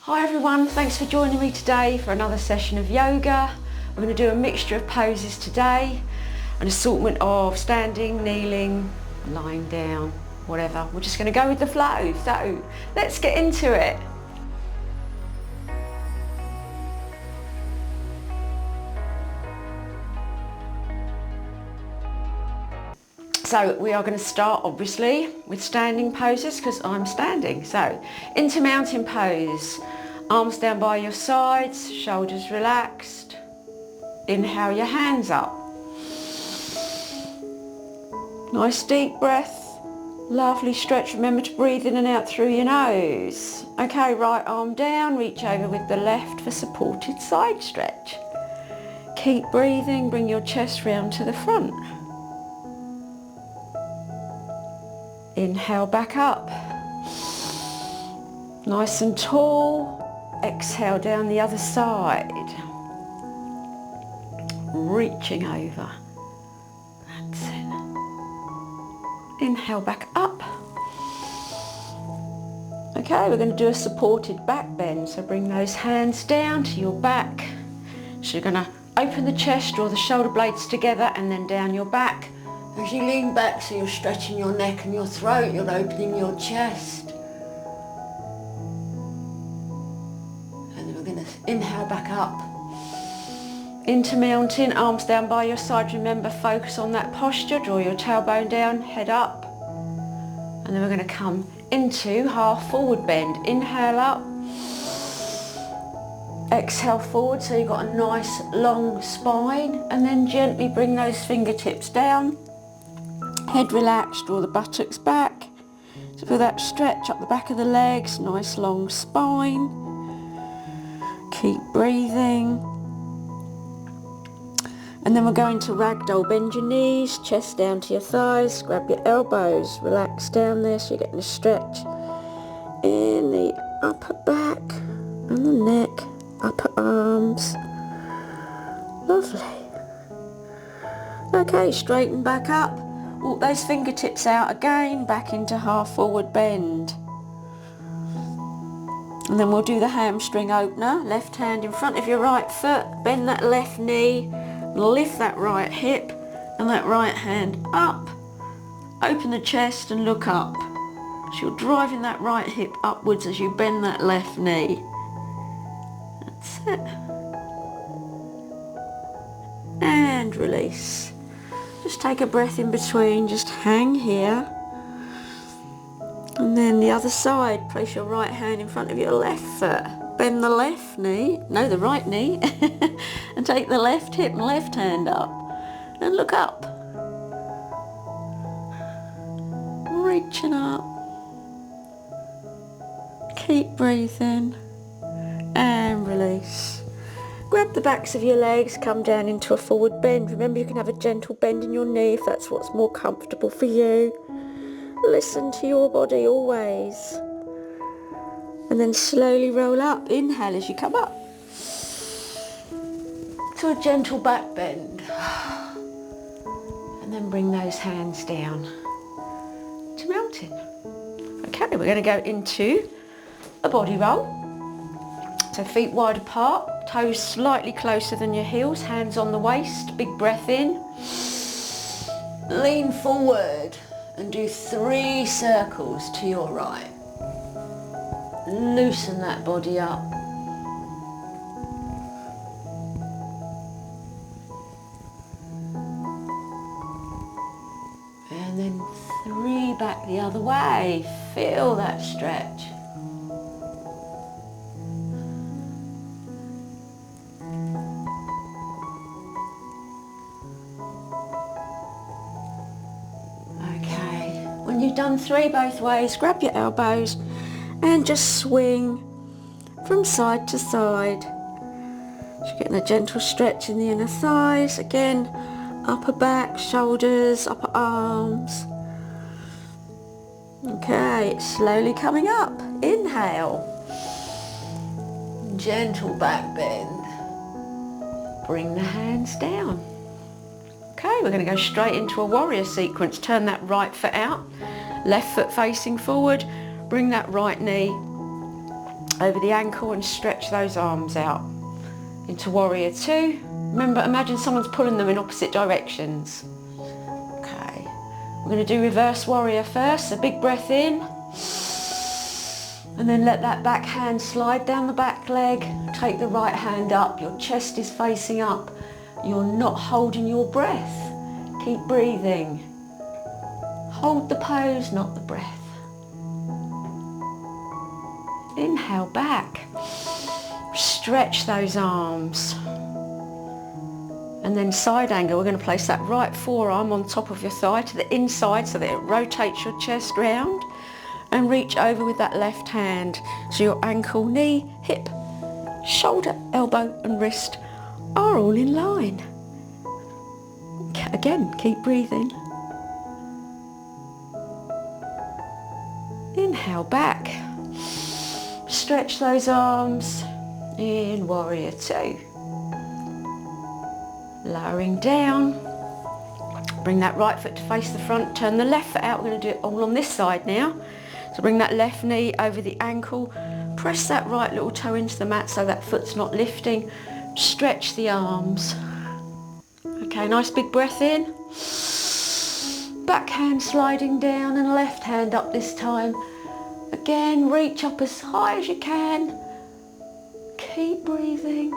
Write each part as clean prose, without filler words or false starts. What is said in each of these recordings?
Hi everyone, thanks for joining me today for another session of yoga. We're going to do a mixture of poses today, an assortment of standing, kneeling, lying down, whatever. We're just going to go with the flow, so let's get into it. So we are going to start obviously with standing poses because I'm standing. So into mountain pose, arms down by your sides, shoulders relaxed. Inhale your hands up. Nice deep breath, lovely stretch. Remember to breathe in and out through your nose. Okay, right arm down, reach over with the left for supported side stretch. Keep breathing, bring your chest round to the front. Inhale back up, nice and tall. Exhale down the other side, reaching over. That's it. Inhale back up. Okay, we're going to do a supported back bend, so bring those hands down to your back. So you're going to open the chest, draw the shoulder blades together and then down your back. As you lean back, so you're stretching your neck and your throat, you're opening your chest. And then we're going to inhale back up. Into mountain, arms down by your side. Remember, focus on that posture. Draw your tailbone down, head up. And then we're going to come into half forward bend. Inhale up. Exhale forward, so you've got a nice long spine. And then gently bring those fingertips down. Head relaxed, draw the buttocks back. So feel that stretch up the back of the legs, nice long spine. Keep breathing. And then we're going to ragdoll. Bend your knees, chest down to your thighs, grab your elbows, relax down there so you're getting a stretch in the upper back and the neck, upper arms. Lovely. Okay, straighten back up. Walk those fingertips out again, back into half forward bend. And then we'll do the hamstring opener. Left hand in front of your right foot, bend that left knee, lift that right hip and that right hand up. Open the chest and look up. So you're driving that right hip upwards as you bend that left knee. That's it. And release. Just take a breath in between, just hang here. And then the other side, place your right hand in front of your left foot. Bend the left knee, no, the right knee, and take the left hip and left hand up. And look up. Reaching up. Keep breathing. And release. Grab the backs of your legs, come down into a forward bend. Remember, you can have a gentle bend in your knee if that's what's more comfortable for you. Listen to your body always. And then slowly roll up. Inhale as you come up to a gentle back bend. And then bring those hands down to mountain. Okay, we're going to go into a body roll. So feet wide apart, toes slightly closer than your heels, hands on the waist, big breath in. Lean forward and do 3 circles to your right. Loosen that body up. And then 3 back the other way. Feel that stretch. When you've done 3 both ways, grab your elbows and just swing from side to side. Just getting a gentle stretch in the inner thighs. Again, upper back, shoulders, upper arms. Okay, it's slowly coming up. Inhale. Gentle back bend. Bring the hands down. Okay, we're going to go straight into a warrior sequence. Turn that right foot out, left foot facing forward, bring that right knee over the ankle and stretch those arms out into warrior two. Remember, imagine someone's pulling them in opposite directions. Okay, we're going to do reverse warrior first. A big breath in, and then let that back hand slide down the back leg. Take the right hand up, your chest is facing up. You're not holding your breath. Keep breathing. Hold the pose, not the breath. Inhale back. Stretch those arms. And then side angle, we're going to place that right forearm on top of your thigh to the inside so that it rotates your chest round, and reach over with that left hand. So your ankle, knee, hip, shoulder, elbow and wrist are all in line. Again, keep breathing. Inhale back. Stretch those arms in warrior two. Lowering down. Bring that right foot to face the front. Turn the left foot out. We're going to do it all on this side now. So bring that left knee over the ankle. Press that right little toe into the mat so that foot's not lifting. Stretch the arms. Okay, nice big breath in. Back hand sliding down and left hand up this time. Again, reach up as high as you can. Keep breathing.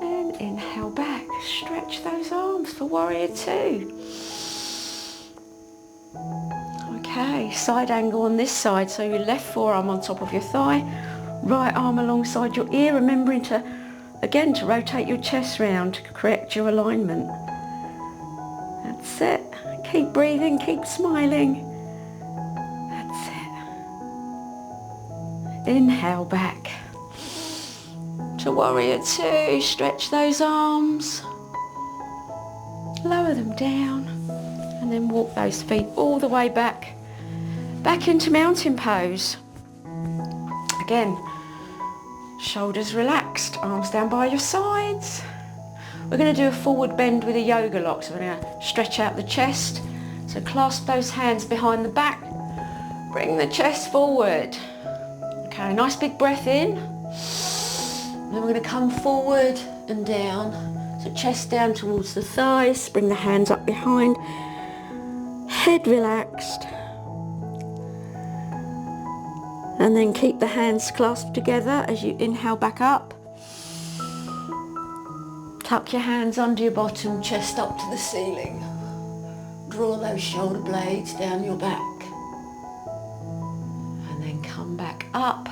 And inhale back. Stretch those arms for warrior two. Okay, side angle on this side. So your left forearm on top of your thigh. Right arm alongside your ear. Remembering to, again, to rotate your chest round to correct your alignment. That's it. Keep breathing, keep smiling. That's it. Inhale back to warrior two. Stretch those arms. Lower them down. And then walk those feet all the way back into mountain pose. Again, shoulders relaxed, arms down by your sides. We're going to do a forward bend with a yoga lock. So we're going to stretch out the chest. So clasp those hands behind the back. Bring the chest forward. Okay, nice big breath in. Then we're going to come forward and down. So chest down towards the thighs. Bring the hands up behind. Head relaxed. And then keep the hands clasped together as you inhale back up. Tuck your hands under your bottom, chest up to the ceiling. Draw those shoulder blades down your back. And then come back up.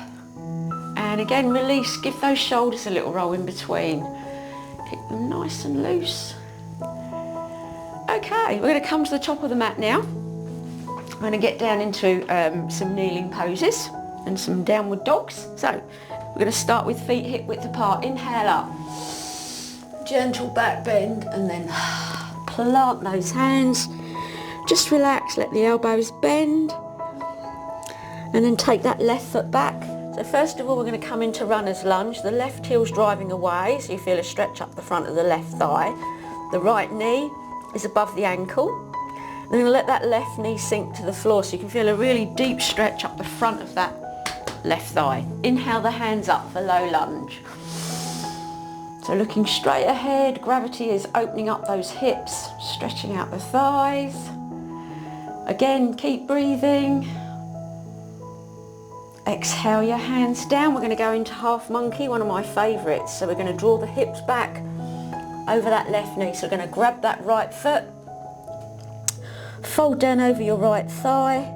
And again, release. Give those shoulders a little roll in between. Keep them nice and loose. Okay, we're going to come to the top of the mat now. I'm going to get down into some kneeling poses and some downward dogs. So we're going to start with feet hip width apart. Inhale up. Gentle back bend and then plant those hands. Just relax, let the elbows bend. And then take that left foot back. So first of all, we're going to come into runner's lunge. The left heel's driving away, so you feel a stretch up the front of the left thigh. The right knee is above the ankle. And then let that left knee sink to the floor so you can feel a really deep stretch up the front of that left thigh. Inhale the hands up for low lunge. So looking straight ahead, gravity is opening up those hips, stretching out the thighs. Again, keep breathing. Exhale your hands down. We're going to go into half monkey, one of my favourites. So we're going to draw the hips back over that left knee. So we're going to grab that right foot, fold down over your right thigh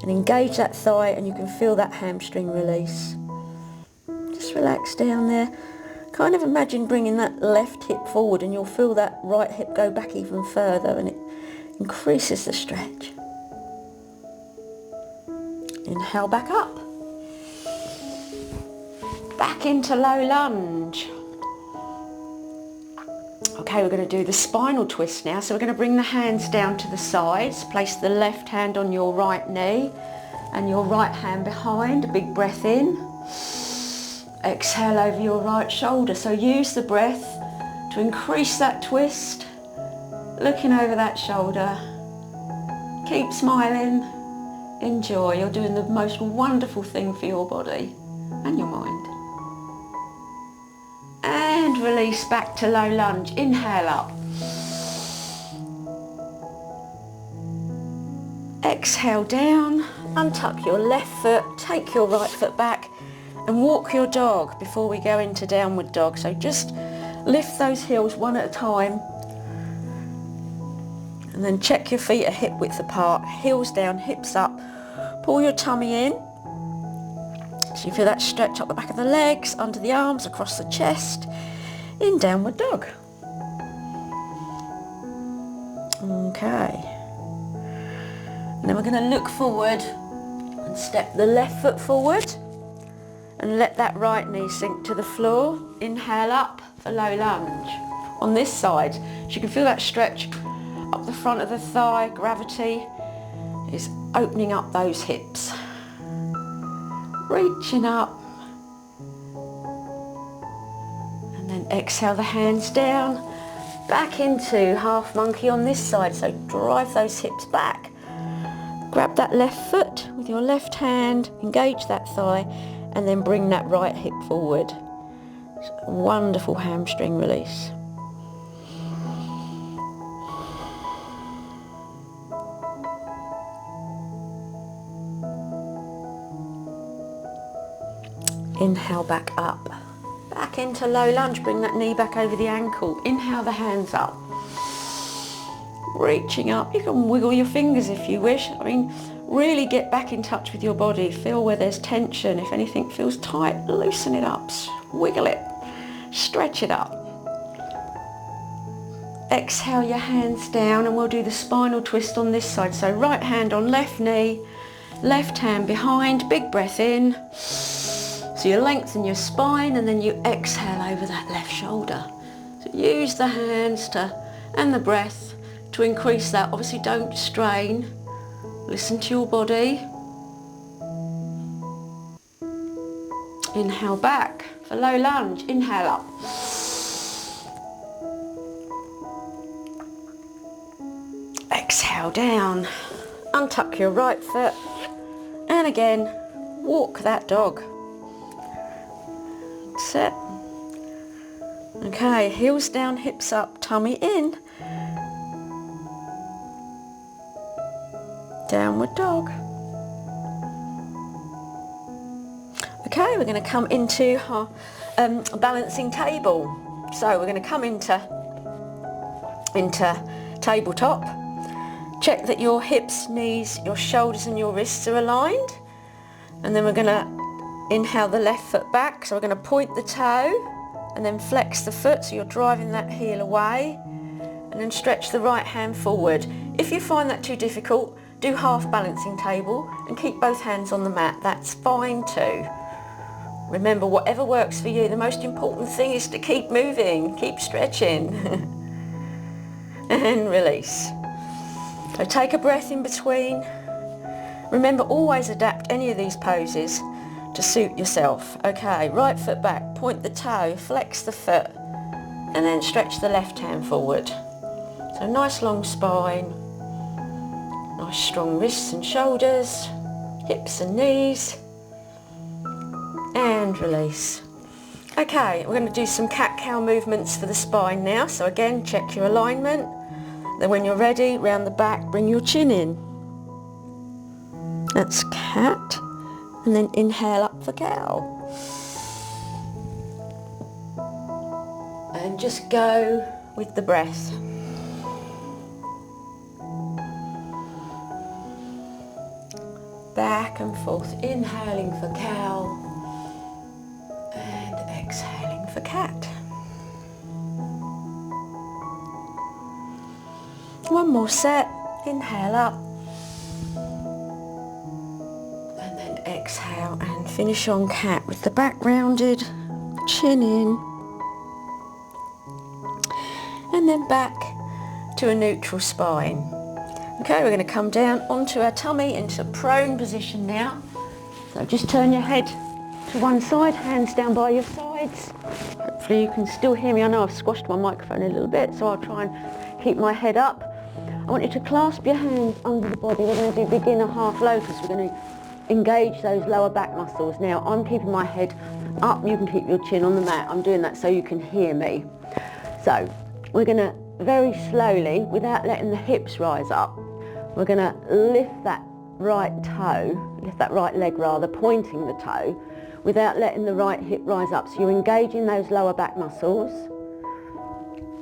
and engage that thigh, and you can feel that hamstring release. Just relax down there. Kind of imagine bringing that left hip forward and you'll feel that right hip go back even further and it increases the stretch. Inhale back up. Back into low lunge. Okay, we're going to do the spinal twist now. So we're going to bring the hands down to the sides. Place the left hand on your right knee and your right hand behind. A big breath in. Exhale over your right shoulder. So use the breath to increase that twist. Looking over that shoulder. Keep smiling. Enjoy. You're doing the most wonderful thing for your body and your mind. And release back to low lunge. Inhale up. Exhale down. Untuck your left foot. Take your right foot back and walk your dog before we go into downward dog. So just lift those heels one at a time. And then check your feet are hip width apart. Heels down, hips up. Pull your tummy in. So you feel that stretch up the back of the legs, under the arms, across the chest, in downward dog. Okay. And then we're going to look forward and step the left foot forward and let that right knee sink to the floor. Inhale up for low lunge. On this side, so you can feel that stretch up the front of the thigh. Gravity is opening up those hips. Reaching up. And then exhale the hands down. Back into half monkey on this side. So drive those hips back. Grab that left foot with your left hand. Engage that thigh. And then bring that right hip forward. Wonderful hamstring release. Inhale back up. Back into low lunge. Bring that knee back over the ankle. Inhale the hands up. Reaching up. You can wiggle your fingers if you wish. I mean, really get back in touch with your body. Feel where there's tension. If anything feels tight, loosen it up. Wiggle it. Stretch it up. Exhale your hands down and we'll do the spinal twist on this side. So right hand on left knee, left hand behind. Big breath in. So you lengthen your spine and then you exhale over that left shoulder. So use the hands and the breath to increase that. Obviously don't strain. Listen to your body. Inhale back for low lunge. Inhale up. Exhale down. Untuck your right foot. And again, walk that dog. Set. Okay, heels down, hips up, tummy in. Downward dog. Okay, we're going to come into our balancing table. So we're going to come into tabletop. Check that your hips, knees, your shoulders and your wrists are aligned. And then we're going to inhale the left foot back. So we're going to point the toe and then flex the foot so you're driving that heel away. And then stretch the right hand forward. If you find that too difficult, do half balancing table and keep both hands on the mat. That's fine too. Remember, whatever works for you, the most important thing is to keep moving, keep stretching. And release. So take a breath in between. Remember, always adapt any of these poses to suit yourself. Okay, right foot back, point the toe, flex the foot, and then stretch the left hand forward. So nice long spine. Nice strong wrists and shoulders, hips and knees, and release. Okay, we're going to do some cat-cow movements for the spine now. So again, check your alignment. Then when you're ready, round the back, bring your chin in. That's cat. And then inhale up for cow. And just go with the breath. Back and forth, inhaling for cow and exhaling for cat. One more set, inhale up and then exhale and finish on cat with the back rounded, chin in, and then back to a neutral spine. Okay, we're going to come down onto our tummy into prone position now. So just turn your head to one side, hands down by your sides. Hopefully you can still hear me. I know I've squashed my microphone a little bit, so I'll try and keep my head up. I want you to clasp your hands under the body. We're going to do beginner half locust. We're going to engage those lower back muscles. Now, I'm keeping my head up. You can keep your chin on the mat. I'm doing that so you can hear me. So we're going to very slowly, without letting the hips rise up, we're going to lift that right toe, lift that right leg rather, pointing the toe, without letting the right hip rise up. So you're engaging those lower back muscles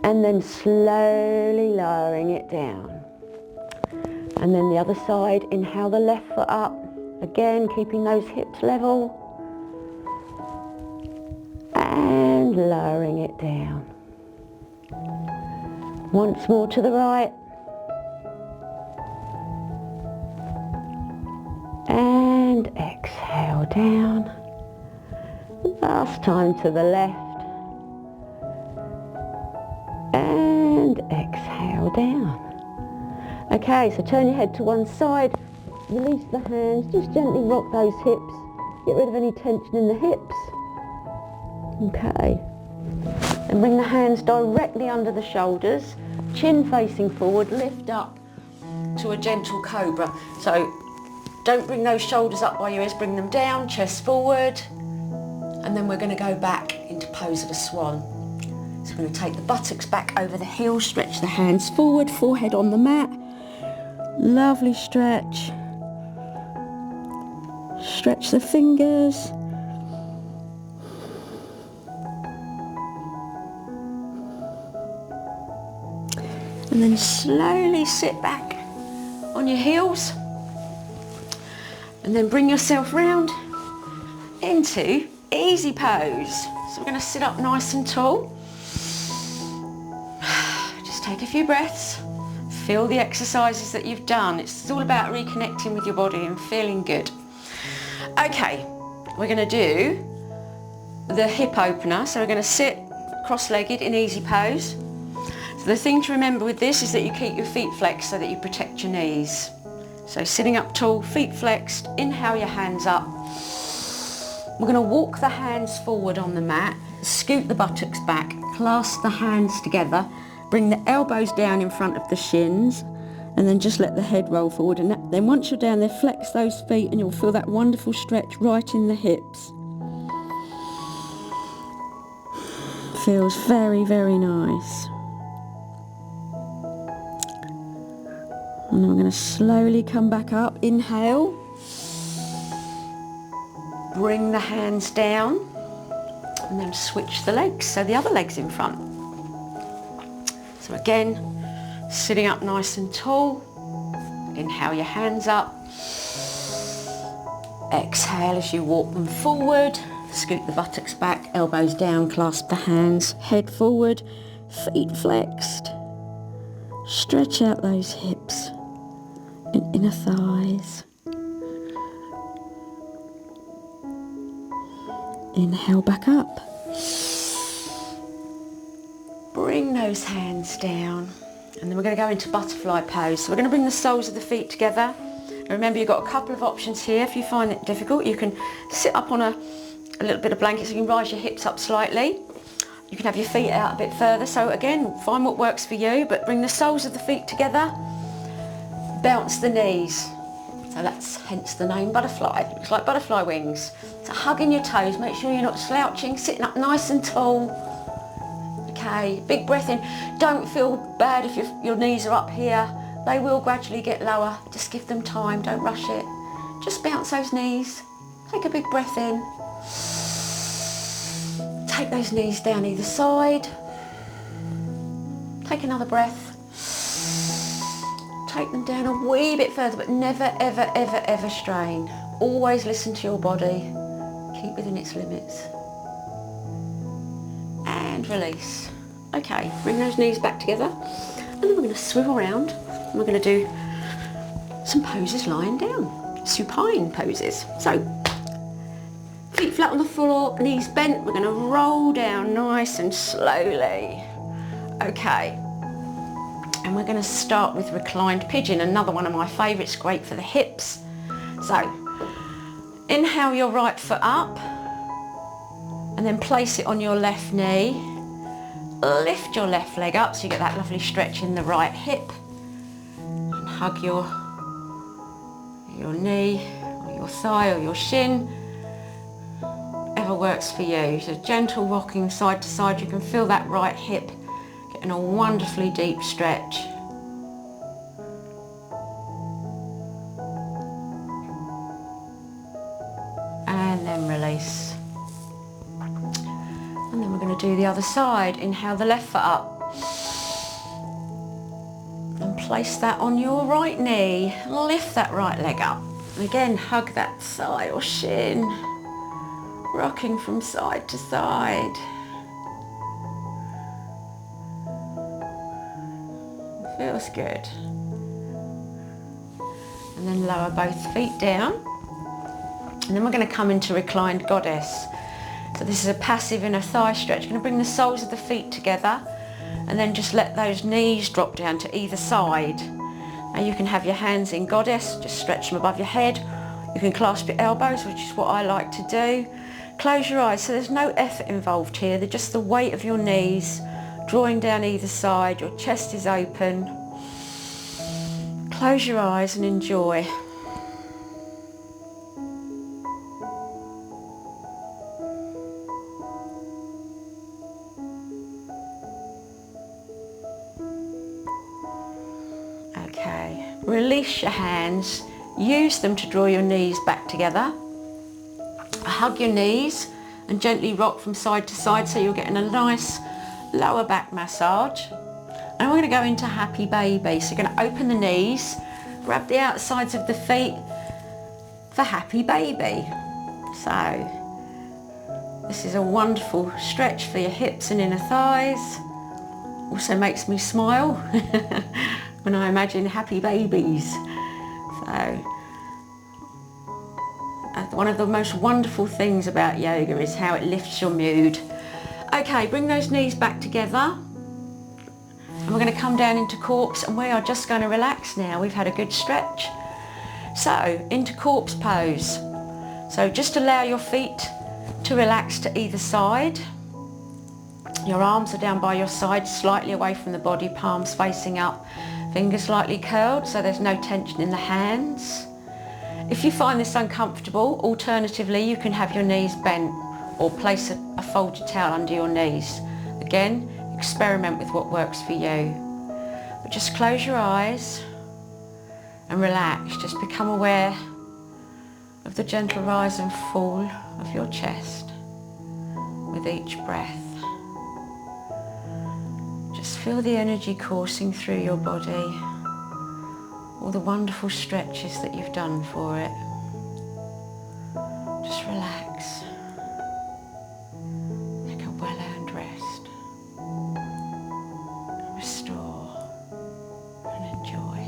and then slowly lowering it down. And then the other side, inhale the left foot up, again keeping those hips level and lowering it down. Once more to the right. And exhale down. Last time to the left. And exhale down. Okay, so turn your head to one side. Release the hands. Just gently rock those hips. Get rid of any tension in the hips. Okay. And bring the hands directly under the shoulders. Chin facing forward. Lift up to a gentle cobra. So don't bring those shoulders up by your ears, bring them down, chest forward, and then we're going to go back into pose of a swan. So we're going to take the buttocks back over the heels, stretch the hands forward, forehead on the mat. Lovely stretch. Stretch the fingers. And then slowly sit back on your heels. And then bring yourself round into easy pose. So we're going to sit up nice and tall. Just take a few breaths. Feel the exercises that you've done. It's all about reconnecting with your body and feeling good. Okay, we're going to do the hip opener. So we're going to sit cross-legged in easy pose. So the thing to remember with this is that you keep your feet flexed so that you protect your knees. So sitting up tall, feet flexed, inhale your hands up. We're going to walk the hands forward on the mat, scoot the buttocks back, clasp the hands together, bring the elbows down in front of the shins, and then just let the head roll forward. And then once you're down there, flex those feet and you'll feel that wonderful stretch right in the hips. Feels very, very nice. And then we're going to slowly come back up. Inhale. Bring the hands down. And then switch the legs. So the other leg's in front. So again, sitting up nice and tall. Inhale your hands up. Exhale as you walk them forward. Scoot the buttocks back, elbows down, clasp the hands, head forward, feet flexed. Stretch out those hips and inner thighs. Inhale back up. Bring those hands down. And then we're going to go into butterfly pose. So we're going to bring the soles of the feet together. And remember, you've got a couple of options here. If you find it difficult, you can sit up on a little bit of blanket so you can rise your hips up slightly. You can have your feet out a bit further. So again, find what works for you, but bring the soles of the feet together. Bounce the knees. So that's hence the name butterfly. Looks like butterfly wings. So hugging your toes, make sure you're not slouching, sitting up nice and tall. Okay, big breath in. Don't feel bad if your knees are up here. They will gradually get lower. Just give them time, don't rush it. Just bounce those knees. Take a big breath in. Take those knees down either side. Take another breath. Take them down a wee bit further, but never, ever, ever, ever strain. Always listen to your body. Keep within its limits. And release. Okay, bring those knees back together. And then we're going to swivel around. And we're going to do some poses lying down. Supine poses. So, feet flat on the floor, knees bent. We're going to roll down nice and slowly. Okay. And we're going to start with reclined pigeon, another one of my favourites, great for the hips. So, inhale your right foot up and then place it on your left knee. Lift your left leg up so you get that lovely stretch in the right hip. hug your knee, or your thigh, or your shin, whatever works for you. So gentle rocking side to side. You can feel that right hip getting a wonderfully deep stretch. And then release. And then we're going to do the other side. Inhale the left foot up. And place that on your right knee. Lift that right leg up. And again, hug that thigh or shin. Rocking from side to side. Feels good. And then lower both feet down. And then we're going to come into reclined goddess. So this is a passive inner thigh stretch. You're going to bring the soles of the feet together and then just let those knees drop down to either side. Now you can have your hands in goddess, just stretch them above your head. You can clasp your elbows, which is what I like to do. Close your eyes, so there's no effort involved here. They're just the weight of your knees drawing down either side. Your chest is open. Close your eyes and enjoy. Okay, release your hands, use them to draw your knees back together. Hug your knees and gently rock from side to side so you're getting a nice lower back massage. And we're going to go into happy baby. So you're going to open the knees, grab the outsides of the feet for happy baby. So this is a wonderful stretch for your hips and inner thighs. Also makes me smile when I imagine happy babies. So one of the most wonderful things about yoga is how it lifts your mood. Okay, bring those knees back together. And we're going to come down into corpse and we are just going to relax now. We've had a good stretch. So into corpse pose. So just allow your feet to relax to either side. Your arms are down by your side, slightly away from the body, palms facing up, fingers slightly curled so there's no tension in the hands. If you find this uncomfortable, alternatively you can have your knees bent or place a folded towel under your knees. Again, experiment with what works for you. But just close your eyes and relax. Just become aware of the gentle rise and fall of your chest with each breath. Just feel the energy coursing through your body, all the wonderful stretches that you've done for it. Just relax. Take a well-earned rest. Restore and enjoy.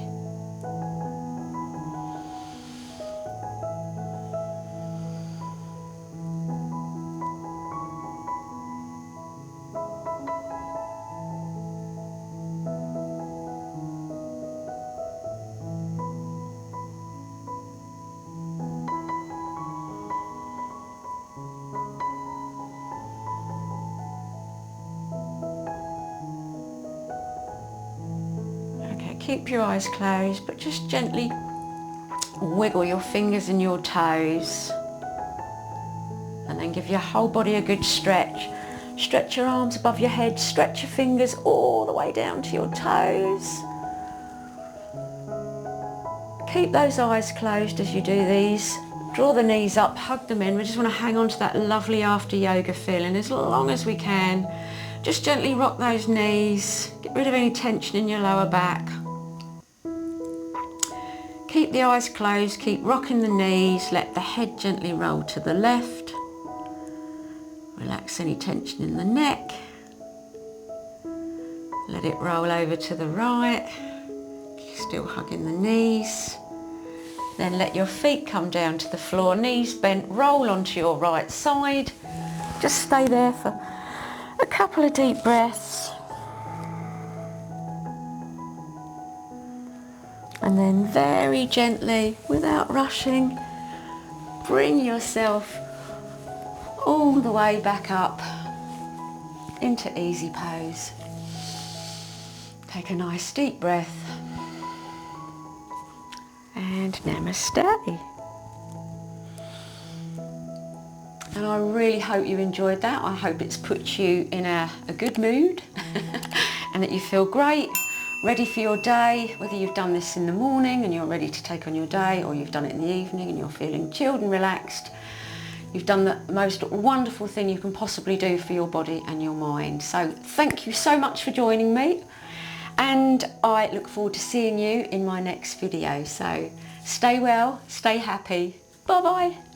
Keep your eyes closed, but just gently wiggle your fingers and your toes. And then give your whole body a good stretch. Stretch your arms above your head, stretch your fingers all the way down to your toes. Keep those eyes closed as you do these. Draw the knees up, hug them in. We just want to hang on to that lovely after yoga feeling as long as we can. Just gently rock those knees. Get rid of any tension in your lower back. Keep the eyes closed, keep rocking the knees, let the head gently roll to the left. Relax any tension in the neck. Let it roll over to the right, still hugging the knees. Then let your feet come down to the floor, knees bent, roll onto your right side. Just stay there for a couple of deep breaths. And then very gently, without rushing, bring yourself all the way back up into easy pose. Take a nice deep breath. and namaste. And I really hope you enjoyed that. I hope it's put you in a good mood and that you feel great, ready for your day, whether you've done this in the morning and you're ready to take on your day, or you've done it in the evening and you're feeling chilled and relaxed. You've done the most wonderful thing you can possibly do for your body and your mind. So thank you so much for joining me, and I look forward to seeing you in my next video. So stay well, stay happy. Bye bye.